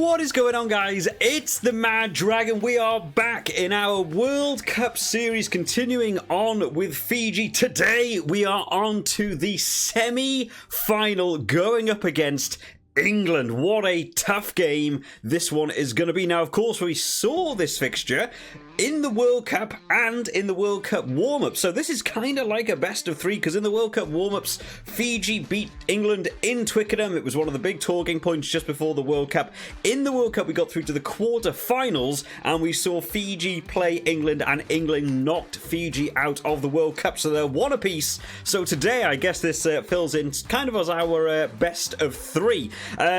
What is going on, guys? It's the Mad Dragon. We are back in our World Cup series, continuing on with Fiji. Today we are on to the semi-final, going up against England. What a tough game this one is going to be. Now, of course, we saw this fixture in the World Cup and in the World Cup warm-up. So this is kind of like a best of three, because in the World Cup warm-ups, Fiji beat England in Twickenham. It was one of the big talking points just before the World Cup. In the World Cup, we got through to the quarter-finals, and we saw Fiji play England, and England knocked Fiji out of the World Cup. So they're one apiece. So today, I guess this fills in kind of as our best of three.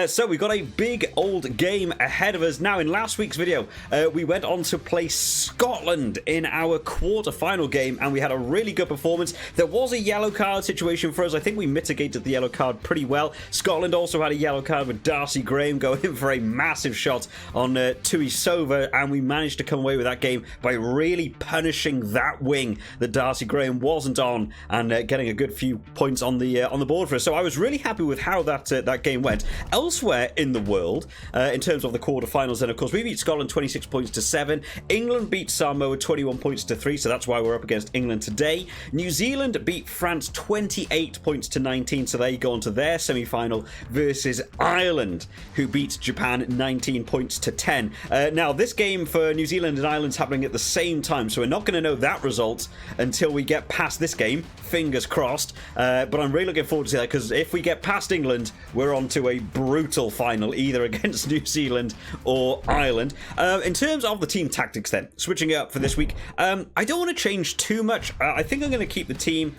So we've got a big old game ahead of us. Now, in last week's video, we went on to play Scotland in our quarter-final game, and we had a really good performance. There was a yellow card situation for us. I think we mitigated the yellow card pretty well. Scotland also had a yellow card with Darcy Graham going in for a massive shot on Tuisova, and we managed to come away with that game by really punishing that wing that Darcy Graham wasn't on, and getting a good few points on the board for us. So I was really happy with how that game went. Elsewhere in the world, in terms of the quarterfinals, then of course we beat Scotland 26 points to 7. England beat Samoa 21 points to 3, so that's why we're up against England today. New Zealand beat France 28 points to 19, so they go on to their semi-final versus Ireland, who beat Japan 19 points to 10. Now, this game for New Zealand and Ireland is happening at the same time, so we're not going to know that result until we get past this game. Fingers crossed. But I'm really looking forward to that, because if we get past England, we're on to a brutal final, either against New Zealand or Ireland. In terms of the team tactics then, switching it up for this week, I don't want to change too much. I think I'm going to keep the team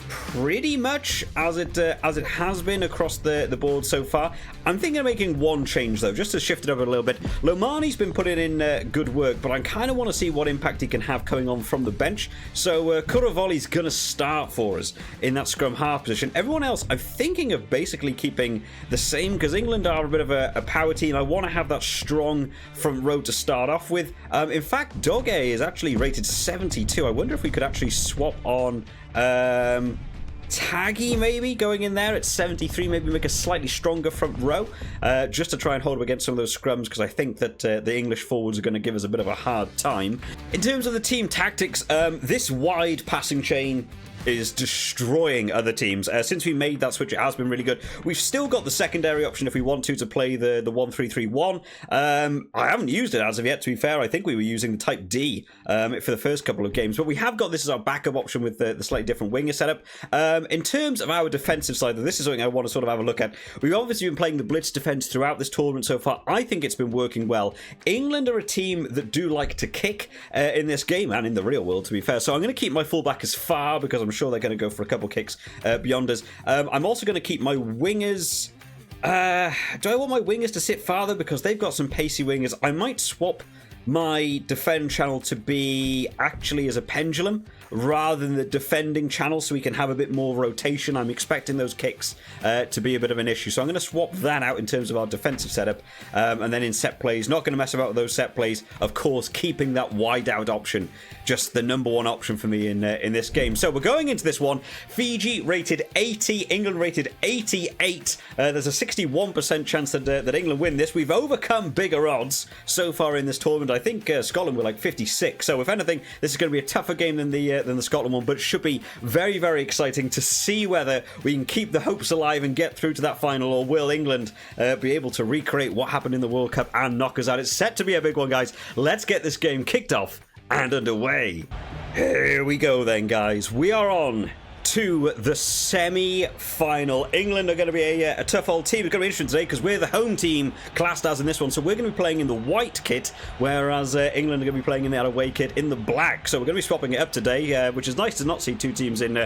pretty much as it has been across the board so far. I'm thinking of making one change though, just to shift it over a little bit. Lomani's been putting in good work, but I kind of want to see what impact he can have coming on from the bench. So Kuravoli's going to start for us in that scrum half position. Everyone else, I'm thinking of basically keeping the same, because England are a bit of a power team. I want to have that strong front row to start off with. In fact, Doge is actually rated 72. I wonder if we could actually swap on Taggy maybe going in there at 73, maybe make a slightly stronger front row, just to try and hold up against some of those scrums, because I think that the English forwards are going to give us a bit of a hard time. In terms of the team tactics, this wide passing chain is destroying other teams. Since we made that switch, it has been really good. We've still got the secondary option if we want to play the 1-3-3-1. I haven't used it as of yet, to be fair. I think we were using the Type D for the first couple of games, but we have got this as our backup option with the slightly different winger setup. In terms of our defensive side, this is something I want to sort of have a look at. We've obviously been playing the blitz defense throughout this tournament so far. I think it's been working well. England are a team that do like to kick in this game, and in the real world, to be fair. So I'm going to keep my fullback as far, because I'm sure they're going to go for a couple kicks beyond us. I'm also going to keep my wingers. Do I want my wingers to sit farther, because they've got some pacey wingers? I might swap my defend channel to be actually as a pendulum rather than the defending channel, so we can have a bit more rotation. I'm expecting those kicks to be a bit of an issue, so I'm going to swap that out in terms of our defensive setup. And then in set plays, not going to mess about with those set plays, of course, keeping that wide out option just the number one option for me in this game. So we're going into this one. Fiji rated 80, England rated 88. There's a 61% chance that England win this. We've overcome bigger odds so far in this tournament. I think Scotland were like 56. So if anything, this is going to be a tougher game than the Scotland one, but it should be very, very exciting to see whether we can keep the hopes alive and get through to that final, or will England be able to recreate what happened in the World Cup and knock us out. It's set to be a big one, guys. Let's get this game kicked off and underway. Here we go then, guys. We are on to the semi-final. England are going to be a tough old team. It's going to be interesting today, because we're the home team classed as in this one, so we're going to be playing in the white kit, whereas England are going to be playing in their away kit in the black. So we're going to be swapping it up today, which is nice to not see two teams in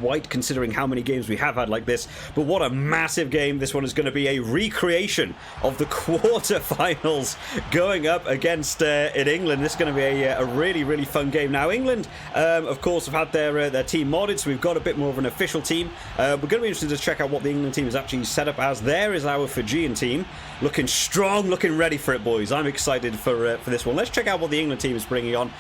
white, considering how many games we have had like this. But what a massive game this one is going to be. A recreation of the quarter-finals going up against in England. This is going to be a really, really fun game. Now, England, of course, have had their team modded, so we've got a bit bit more of an official team. We're going to be interested to check out what the England team is actually set up as. There is our Fijian team. Looking strong, looking ready for it, boys. I'm excited for this one. Let's check out what the England team is bringing on.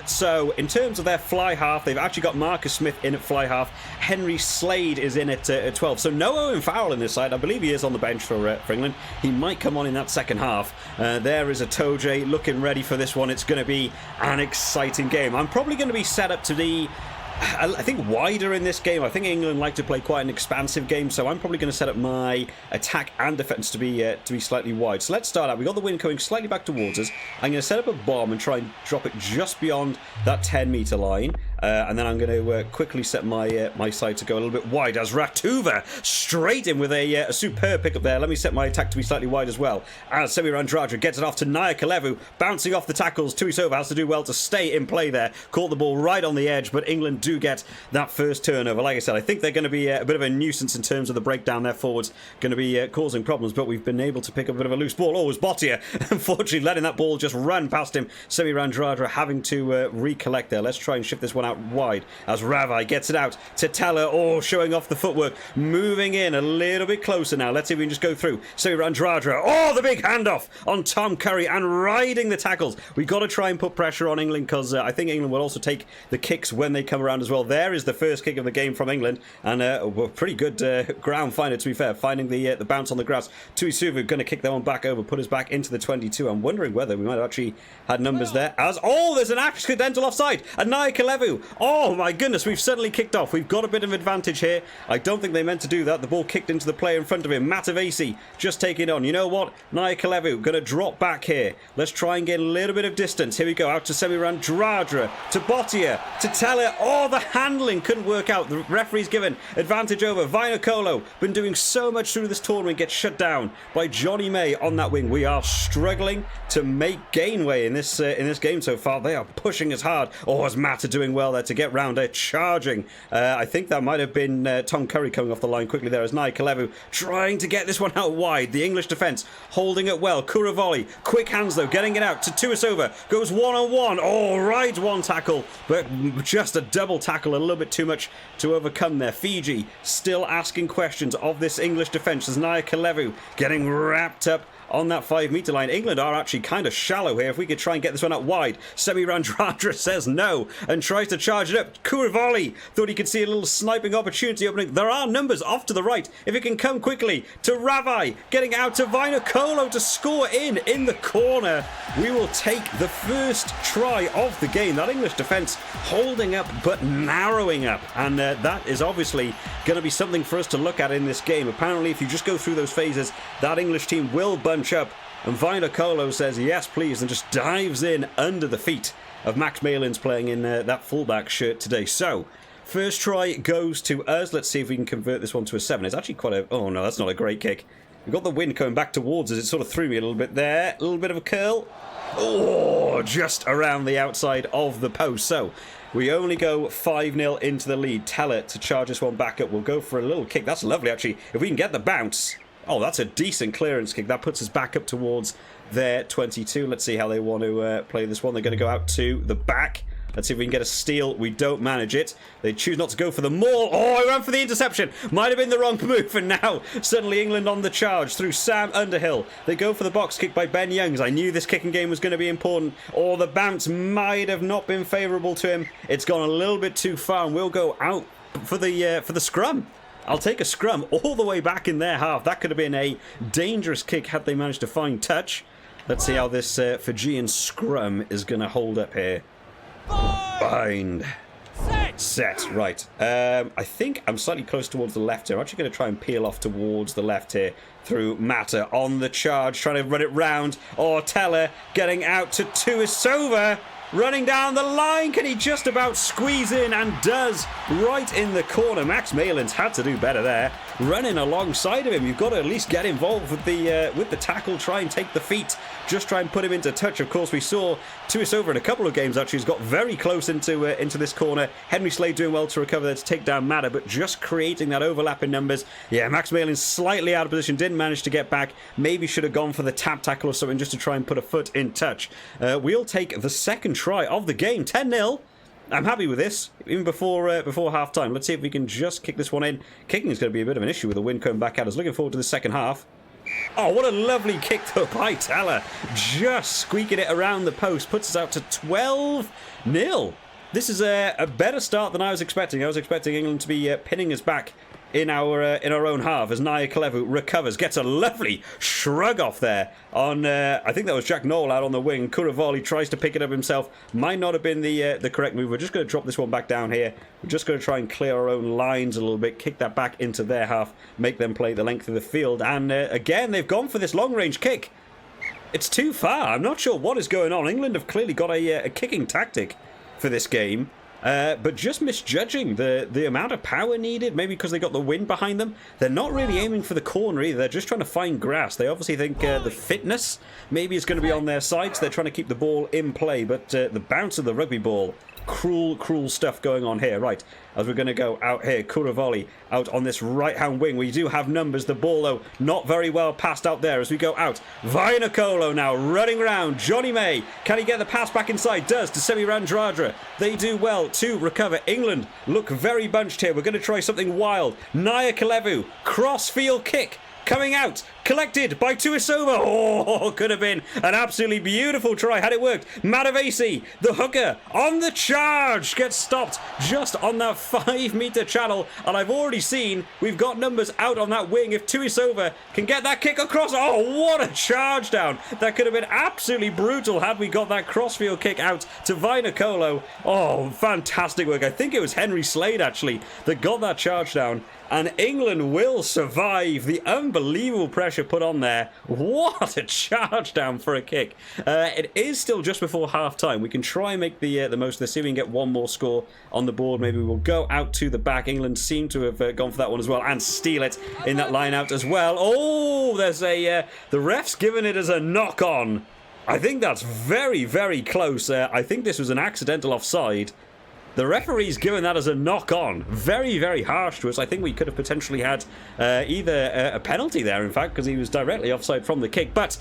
So, in terms of their fly half, they've actually got Marcus Smith in at fly half. Henry Slade is in at 12. So, no Owen Farrell in this side. I believe he is on the bench for England. He might come on in that second half. There is a Toje looking ready for this one. It's going to be an exciting game. I'm probably going to be set up to be, I think, wider in this game. I think England like to play quite an expansive game, so I'm probably going to set up my attack and defence to be slightly wide. So let's start out. We've got the wind coming slightly back towards us. I'm going to set up a bomb and try and drop it just beyond that 10-metre line. And then I'm going to quickly set my side to go a little bit wide as Ratuva straight in with a superb pickup there. Let me set my attack to be slightly wide as well. As Semifinal Andrade gets it off to Naya Kalevu, bouncing off the tackles. Tuisova has to do well to stay in play there. Caught the ball right on the edge, but England do get that first turnover. Like I said, I think they're going to be a bit of a nuisance in terms of the breakdown. Their forwards going to be causing problems, but we've been able to pick up a bit of a loose ball. Oh, it was Botia, unfortunately, letting that ball just run past him. Semifinal Andrade having to recollect there. Let's try and shift this one out wide as Ravai gets it out to Teller. Oh, showing off the footwork, moving in a little bit closer now. Let's see if we can just go through. Semifinal Andrade. Oh, the big handoff on Tom Curry and riding the tackles. We've got to try and put pressure on England because I think England will also take the kicks when they come around as well. There is the first kick of the game from England, and we're pretty good ground finder, to be fair, finding the bounce on the grass. Tuisuvu going to kick that one back over, put us back into the 22. I'm wondering whether we might have actually had numbers there. As there's an accidental offside. And Naya Kalevu. Oh my goodness, we've suddenly kicked off. We've got a bit of advantage here. I don't think they meant to do that. The ball kicked into the player in front of him. Matavesi just taking it on. You know what? Naya Kalevu going to drop back here. Let's try and get a little bit of distance. Here we go. Out to Semifinal Andrade, to Botia, to Teller. Oh, the handling couldn't work out. The referee's given advantage over. Vinocolo, been doing so much through this tournament, gets shut down by Johnny May on that wing. We are struggling to make gainway in this game so far. They are pushing us hard. Oh, is Mata doing well there to get round there, charging. I think that might have been Tom Curry coming off the line quickly there as Naya Kalevu trying to get this one out wide. The English defence holding it well. Kuravoli, quick hands though, getting it out to Tuisova, goes one-on-one. Oh, rides one tackle, but just a double tackle, a little bit too much to overcome there. Fiji still asking questions of this English defence as Naya Kalevu getting wrapped up on that 5-metre line. England are actually kind of shallow here. If we could try and get this one out wide. Semifinal Andrade says no and tries to charge it up. Kuravoli thought he could see a little sniping opportunity opening. There are numbers off to the right. If it can come quickly to Ravai, getting out to Vinocolo to score in the corner. We will take the first try of the game. That English defence holding up but narrowing up, and that is obviously going to be something for us to look at in this game. Apparently, if you just go through those phases, that English team will bunch up, and Vinocolo says yes please and just dives in under the feet of Max Malins playing in that fullback shirt today. So first try goes to us. Let's see if we can convert this one to a 7. It's actually quite a... oh no, that's not a great kick. We've got the wind coming back towards us. It sort of threw me a little bit there. A little bit of a curl. Oh, just around the outside of the post. So we only go 5-0 into the lead. Teller to charge this one back up. We'll go for a little kick. That's lovely actually. If we can get the bounce. Oh, that's a decent clearance kick. That puts us back up towards their 22. Let's see how they want to play this one. They're going to go out to the back. Let's see if we can get a steal. We don't manage it. They choose not to go for the maul. Oh, I ran for the interception. Might have been the wrong move. And now, suddenly England on the charge through Sam Underhill. They go for the box kick by Ben Youngs. I knew this kicking game was going to be important. Or the bounce might have not been favourable to him. It's gone a little bit too far. And we'll go out for the scrum. I'll take a scrum all the way back in their half. That could have been a dangerous kick had they managed to find touch. Let's see how this Fijian scrum is going to hold up here. Bind. Set. Right. I think I'm slightly close towards the left here. I'm actually going to try and peel off towards the left here through Mata on the charge, trying to run it round. Or Teller getting out to Tuisova. Running down the line, can he just about squeeze in, and does, right in the corner. Max Malins had to do better there. Running alongside of him, you've got to at least get involved with the tackle, try and take the feet, just try and put him into touch. Of course, we saw Tuisova in a couple of games actually has got very close into this corner. Henry Slade doing well to recover there to take down Mata, but just creating that overlap in numbers. Yeah, Max Malins slightly out of position, didn't manage to get back. Maybe should have gone for the tap tackle or something just to try and put a foot in touch. We'll take the second try of the game. 10-0. I'm happy with this, even before half-time. Let's see if we can just kick this one in. Kicking is going to be a bit of an issue with the wind coming back at us. Looking forward to the second half. Oh, what a lovely kick though by Teller. Just squeaking it around the post. Puts us out to 12-0. This is a better start than I was expecting. I was expecting England to be pinning us back in our own half as Naya Kalevu recovers, gets a lovely shrug off there on I think that was Jack Noel out on the wing. Kuravali tries to pick it up himself, might not have been the correct move. We're just going to drop this one back down here. We're just going to try and clear our own lines a little bit, kick that back into their half, make them play the length of the field, and again they've gone for this long range kick. It's too far. I'm not sure what is going on. England have clearly got a kicking tactic for this game. But just misjudging the amount of power needed, maybe because they got the wind behind them. They're not really aiming for the corner either. They're just trying to find grass. They obviously think the fitness maybe is going to be on their side, so they're trying to keep the ball in play. But the bounce of the rugby ball, cruel stuff going on here. Right, as we're going to go out here, Kuravali out on this right-hand wing. We do have numbers. The ball, though, not very well passed out there as we go out. Vainakolo now running around. Johnny May, can he get the pass back inside? Does to Semi Radradra. They do well to recover. England look very bunched here. We're going to try something wild. Naya Kalevu, cross-field kick. Coming out, collected by Tuisova. Oh, could have been an absolutely beautiful try had it worked. Matavesi, the hooker, on the charge, gets stopped just on that 5-meter channel. And I've already seen we've got numbers out on that wing. If Tuisova can get that kick across, oh, what a charge down. That could have been absolutely brutal had we got that crossfield kick out to Vainakolo. Oh, fantastic work. I think it was Henry Slade, actually, that got that charge down. And England will survive the unbelievable pressure put on there. What a charge down for a kick. It is still just before half-time. We can try and make the most of this. See if we can get one more score on the board. Maybe we'll go out to the back. England seem to have gone for that one as well and steal it in that line out as well. Oh, there's the ref's given it as a knock-on. I think that's very, very close. I think this was an accidental offside. The referee's given that as a knock-on. Very, very harsh to us. I think we could have potentially had either a penalty there, in fact, because he was directly offside from the kick. But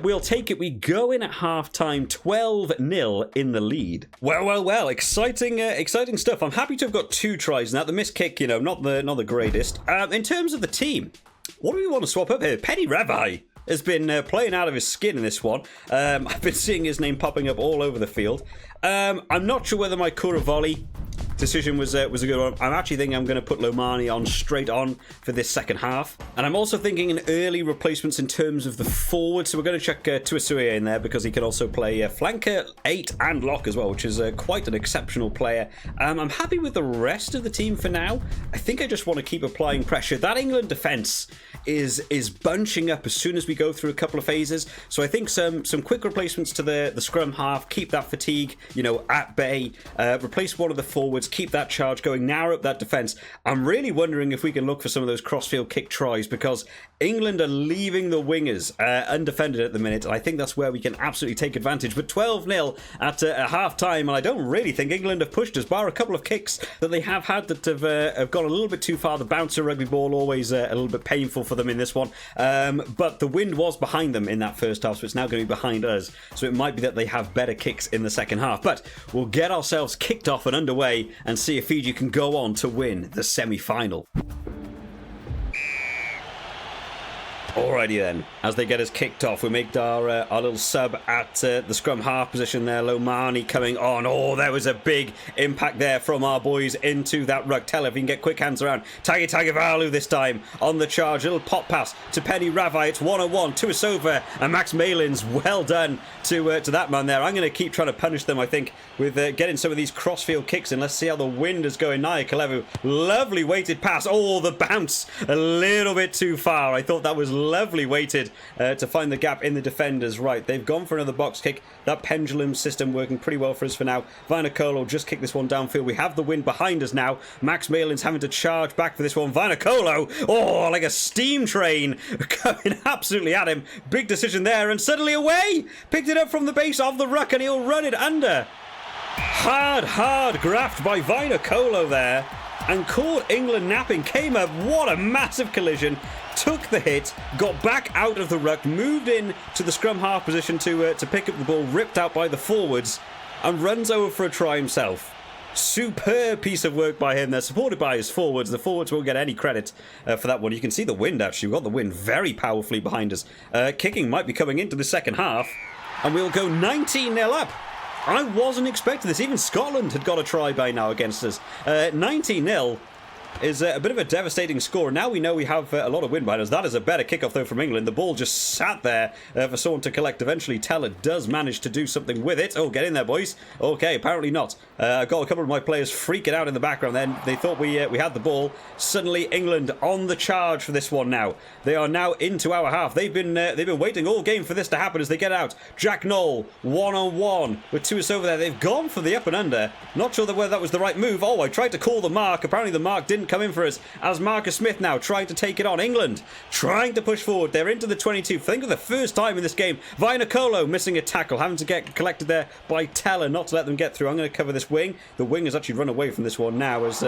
we'll take it. We go in at half-time, 12-0 in the lead. Well. Exciting stuff. I'm happy to have got 2 tries now. The missed kick, not the greatest. In terms of the team, what do we want to swap up here? Penny Ravai has been playing out of his skin in this one. I've been seeing his name popping up all over the field. I'm not sure whether my Kuravali decision was a good one. I'm actually thinking I'm going to put Lomani on straight on for this second half. And I'm also thinking in early replacements in terms of the forward. So we're going to check Tuisue in there because he can also play flanker, 8 and lock as well, which is quite an exceptional player. I'm happy with the rest of the team for now. I think I just want to keep applying pressure. That England defence is bunching up as soon as we go through a couple of phases. So I think some quick replacements to the scrum half, keep that fatigue, at bay, replace one of the forwards, keep that charge going, narrow up that defence. I'm really wondering if we can look for some of those crossfield kick tries because England are leaving the wingers undefended at the minute, and I think that's where we can absolutely take advantage. But 12-0 at half-time, and I don't really think England have pushed us, bar a couple of kicks that they have had that have gone a little bit too far. The bouncer rugby ball always a little bit painful for them in this one, but the wind was behind them in that first half, so it's now going to be behind us. So it might be that they have better kicks in the second half, but we'll get ourselves kicked off and underway and see if Fiji can go on to win the semi-final. Alrighty then, as they get us kicked off, we make our little sub at the scrum half position there. Lomani coming on. Oh, there was a big impact there from our boys into that ruck. Tell if we can get quick hands around. Tagavalu this time on the charge. A little pop pass to Penny Ravai. It's 1-on-1. Tuisova and Max Malins. Well done to that man there. I'm going to keep trying to punish them, I think, with getting some of these crossfield kicks in. Let's see how the wind is going. Naya Kalevu. Lovely weighted pass. Oh, the bounce. A little bit too far. I thought that was lovely weighted to find the gap in the defenders. Right, they've gone for another box kick. That pendulum system working pretty well for us for now. Vainakolo just kicked this one downfield. We have the wind behind us now. Max Malin's having to charge back for this one. Vainakolo, oh, like a steam train coming absolutely at him. Big decision there, and suddenly away. Picked it up from the base of the ruck, and he'll run it under. Hard graft by Vainakolo there, and caught England napping. Came up, what a massive collision. Took the hit, got back out of the ruck, moved in to the scrum half position to pick up the ball, ripped out by the forwards, and runs over for a try himself. Superb piece of work by him. They're supported by his forwards. The forwards won't get any credit for that one. You can see the wind, actually. We've got the wind very powerfully behind us. Kicking might be coming into the second half, and we'll go 19-0 up. I wasn't expecting this. Even Scotland had got a try by now against us. 19-0 is a bit of a devastating score. Now we know we have a lot of wind behind us. That is a better kickoff, though, from England. The ball just sat there for someone to collect. Eventually, Teller does manage to do something with it. Oh, get in there, boys. Okay, apparently not. I've got a couple of my players freaking out in the background then. They thought we had the ball. Suddenly, England on the charge for this one now. They are now into our half. They've been waiting all game for this to happen as they get out. Jack Knoll, one-on-one with Tuis over there. They've gone for the up and under. Not sure whether that was the right move. Oh, I tried to call the mark. Apparently, the mark didn't come in for us as Marcus Smith now trying to take it on. England trying to push forward. They're into the 22. I think for the first time in this game. Vainicolo missing a tackle, having to get collected there by Teller, not to let them get through. I'm going to cover this wing. The wing has actually run away from this one now as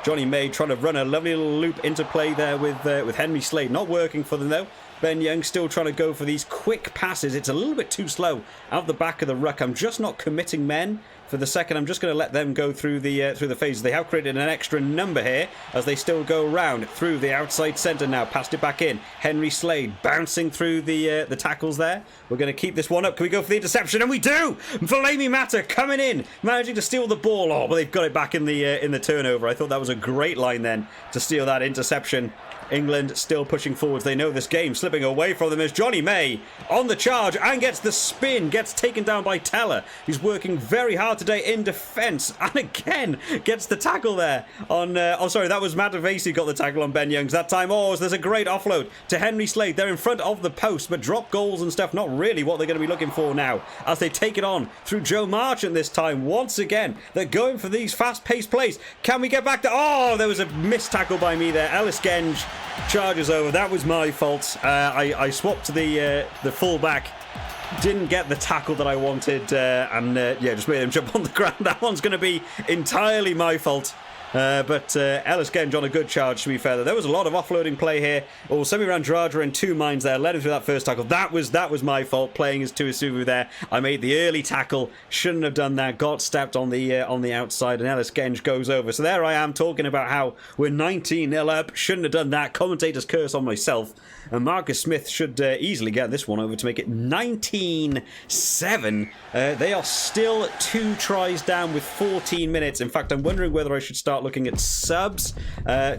Johnny May trying to run a lovely little loop into play there with Henry Slade. Not working for them though. Ben Young still trying to go for these quick passes. It's a little bit too slow out the back of the ruck. I'm just not committing men for the second. I'm just going to let them go through the phases. They have created an extra number here as they still go round through the outside centre now. Passed it back in. Henry Slade bouncing through the tackles there. We're going to keep this one up. Can we go for the interception? And we do! Valemi Mata coming in, managing to steal the ball. Oh, but they've got it back in the turnover. I thought that was a great line then to steal that interception. England still pushing forwards. They know this game. Slipping away from them is Johnny May on the charge and gets the spin. Gets taken down by Teller. He's working very hard today in defence. And again, gets the tackle there on... oh, sorry, that was Matavesi got the tackle on Ben Youngs that time. Oh, there's a great offload to Henry Slade. They're in front of the post, but drop goals and stuff, not really what they're going to be looking for now. As they take it on through Joe Marchant this time. Once again, they're going for these fast-paced plays. Can we get back to... Oh, there was a missed tackle by me there. Ellis Genge charges over. That was my fault. I swapped to the full-back. Didn't get the tackle that I wanted, and yeah, just made him jump on the ground. That one's going to be entirely my fault. But Ellis Genge on a good charge, to be fair. There was a lot of offloading play here. Oh, Semifinal Radradra in 2 minds there. Led him through that first tackle. That was my fault, playing as Tuisuvu there. I made the early tackle. Shouldn't have done that. Got stepped on the outside, and Ellis Genge goes over. So there I am talking about how we're 19-0 up. Shouldn't have done that. Commentator's curse on myself. And Marcus Smith should easily get this one over to make it 19-7. They are still 2 tries down with 14 minutes. In fact, I'm wondering whether I should start looking at subs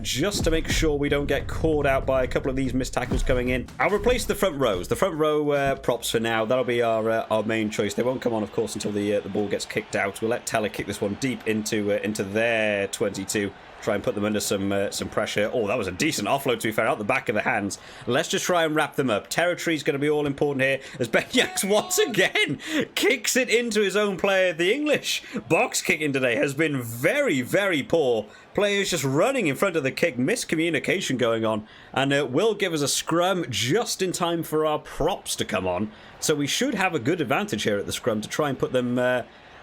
just to make sure we don't get caught out by a couple of these missed tackles coming in. I'll replace the front rows. The front row props for now. That'll be our main choice. They won't come on, of course, until the ball gets kicked out. We'll let Teller kick this one deep into their 22. Try and put them under some pressure. Oh, that was a decent offload, to be fair, out the back of the hands. Let's just try and wrap them up. Territory's going to be all important here as Ben Youngs once again kicks it into his own player. The English box kicking today has been very, very poor. Players just running in front of the kick. Miscommunication going on. And it will give us a scrum just in time for our props to come on. So we should have a good advantage here at the scrum to try and put them...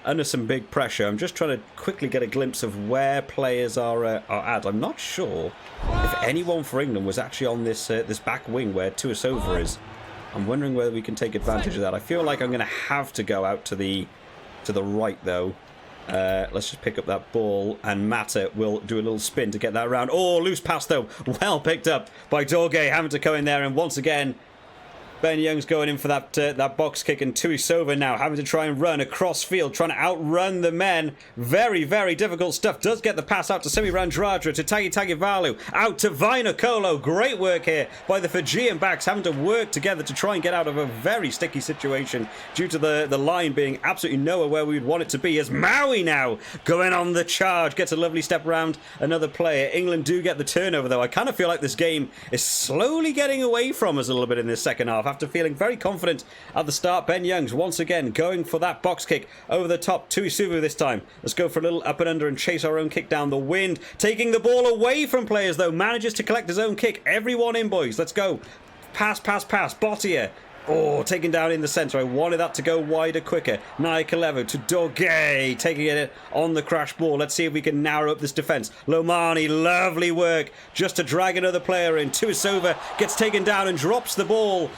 under some big pressure. I'm just trying to quickly get a glimpse of where players are at. I'm not sure if anyone for England was actually on this back wing where Tuisova is. I'm wondering whether we can take advantage of that. I feel like I'm going to have to go out to the right though. Let's just pick up that ball, and Mata will do a little spin to get that around. Oh, loose pass though. Well picked up by Dorgay, having to come in there, and once again Ben Young's going in for that box kick, and Tuisova now having to try and run across field, trying to outrun the men. Very, very difficult stuff. Does get the pass out to Semifinal Radradra, to Tagivalu, out to Vainicolo. Great work here by the Fijian backs, having to work together to try and get out of a very sticky situation due to the line being absolutely nowhere where we'd want it to be. As Maui now going on the charge, gets a lovely step around another player. England do get the turnover though. I kind of feel like this game is slowly getting away from us a little bit in this second half. After feeling very confident at the start, Ben Youngs once again going for that box kick over the top. Tuisuvu this time. Let's go for a little up and under and chase our own kick down the wind. Taking the ball away from players though. Manages to collect his own kick. Everyone in, boys. Let's go. Pass, pass, pass. Bottier Oh, taken down in the centre. I wanted that to go wider quicker. Naikalevo to Doge, taking it on the crash ball. Let's see if we can narrow up this defence. Lomani, lovely work just to drag another player in. Tuisova gets taken down and drops the ball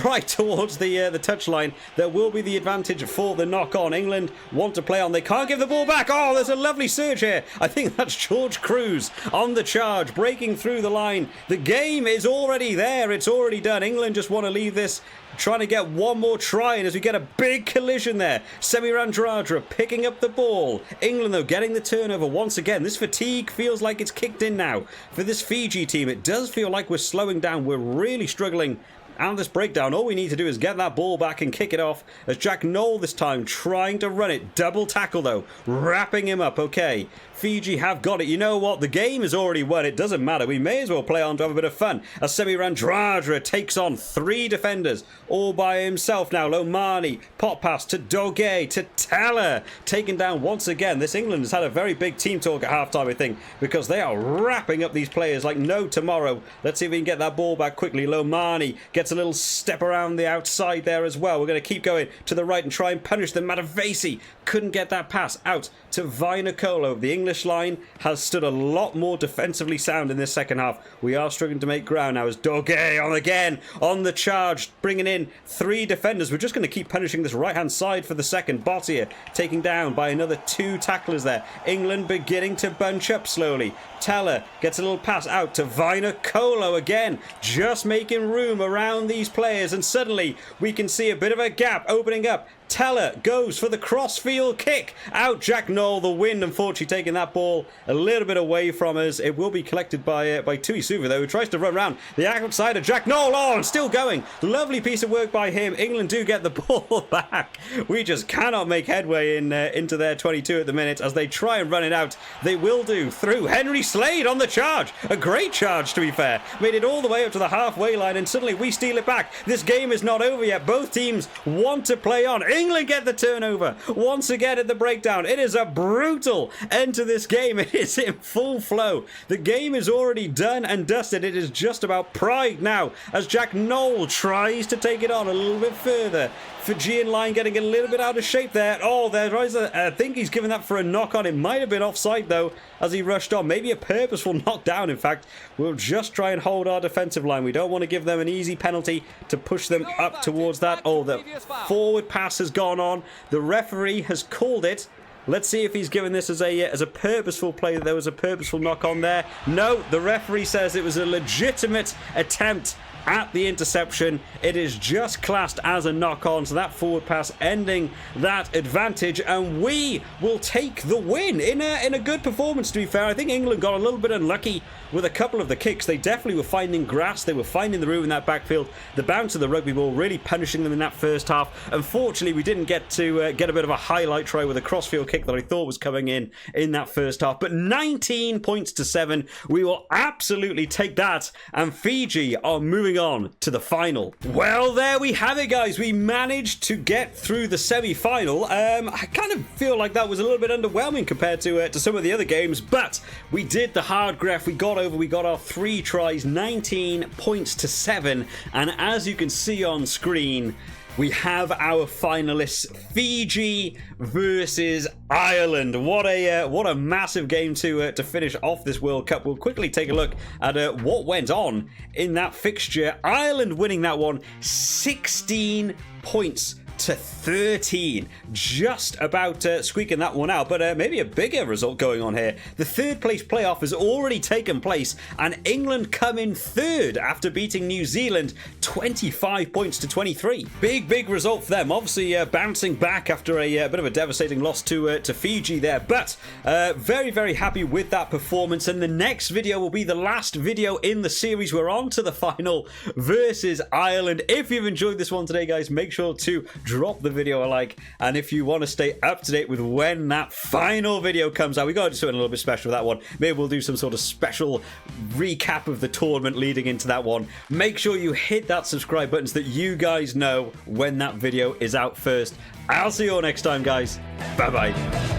right towards the touchline. There will be the advantage for the knock-on. England want to play on. They can't give the ball back. Oh, there's a lovely surge here. I think that's George Cruz on the charge, breaking through the line. The game is already there. It's already done. England just want to leave this trying to get one more try, and as we get a big collision there, Semirandraja picking up the ball. England, though, getting the turnover once again. This fatigue feels like it's kicked in now for this Fiji team. It does feel like we're slowing down. We're really struggling out of this breakdown. All we need to do is get that ball back and kick it off, as Jack Noel this time trying to run it. Double tackle, though, wrapping him up. Okay, Fiji have got it. You know what? The game is already won. It doesn't matter. We may as well play on to have a bit of fun. As Semirandraja takes on 3 defenders all by himself now. Lomani, pop pass to Doge, to Teller, taken down once again. This England has had a very big team talk at halftime, I think, because they are wrapping up these players like no tomorrow. Let's see if we can get that ball back quickly. Lomani gets a little step around the outside there as well. We're going to keep going to the right and try and punish them. Matavesi couldn't get that pass out to Vainikolo. The English line has stood a lot more defensively sound in this second half. We are struggling to make ground now as Doge on again on the charge, bringing in 3 defenders. We're just going to keep punishing this right-hand side for the second. Botia taken down by another 2 tacklers there. England beginning to bunch up slowly. Teller gets a little pass out to Vainikolo again, just making room around these players, and suddenly we can see a bit of a gap opening up. Teller goes for the crossfield kick. Out Jack Noel, the wind unfortunately taking that ball a little bit away from us. It will be collected by Tuisova, though, who tries to run around the outside of Jack Noel. Oh, and still going. Lovely piece of work by him. England do get the ball back. We just cannot make headway into their 22 at the minute as they try and run it out. They will do through Henry Slade on the charge. A great charge, to be fair. Made it all the way up to the halfway line, and suddenly we steal it back. This game is not over yet. Both teams want to play on. England get the turnover once again at the breakdown. It is a brutal end to this game. It is in full flow. The game is already done and dusted. It is just about pride now as Jack Noel tries to take it on a little bit further. Fijian line getting a little bit out of shape there. Oh, I think he's given that for a knock on. It might have been offside, though, as he rushed on. Maybe a purposeful knockdown, in fact. We'll just try and hold our defensive line. We don't want to give them an easy penalty to push them up towards that. Oh, the forward pass has gone on. The referee has called it. Let's see if he's given this as a purposeful play, that there was a purposeful knock on there. No, the referee says it was a legitimate attempt at the interception. It is just classed as a knock-on, so that forward pass ending that advantage, and we will take the win in a good performance, to be fair. I think England got a little bit unlucky with a couple of the kicks. They definitely were finding grass. They were finding the room in that backfield. The bounce of the rugby ball really punishing them in that first half. Unfortunately, we didn't get to get a bit of a highlight try with a crossfield kick that I thought was coming in that first half. But 19 points to 7. We will absolutely take that, and Fiji are moving on to the final. Well, there we have it, guys. We managed to get through the semi-final. I kind of feel like that was a little bit underwhelming compared to some of the other games, but we did the hard graph. We got our 3 tries, 19 points to 7, and as you can see on screen, we have our finalists, Fiji versus Ireland. What a massive game to finish off this World Cup. We'll quickly take a look at what went on in that fixture. Ireland winning that one 16 points to 13, just about squeaking that one out, but maybe a bigger result going on here. The third place playoff has already taken place, and England come in third after beating New Zealand 25 points to 23. Big result for them. Obviously bouncing back after a bit of a devastating loss to Fiji there, but very happy with that performance. And the next video will be the last video in the series. We're on to the final versus Ireland. If you've enjoyed this one today, guys, make sure to drop the video a like, and if you want to stay up to date with when that final video comes out, we got to do something a little bit special with that one. Maybe we'll do some sort of special recap of the tournament leading into that one. Make sure you hit that subscribe button so that you guys know when that video is out first. I'll see you all next time, guys. Bye bye.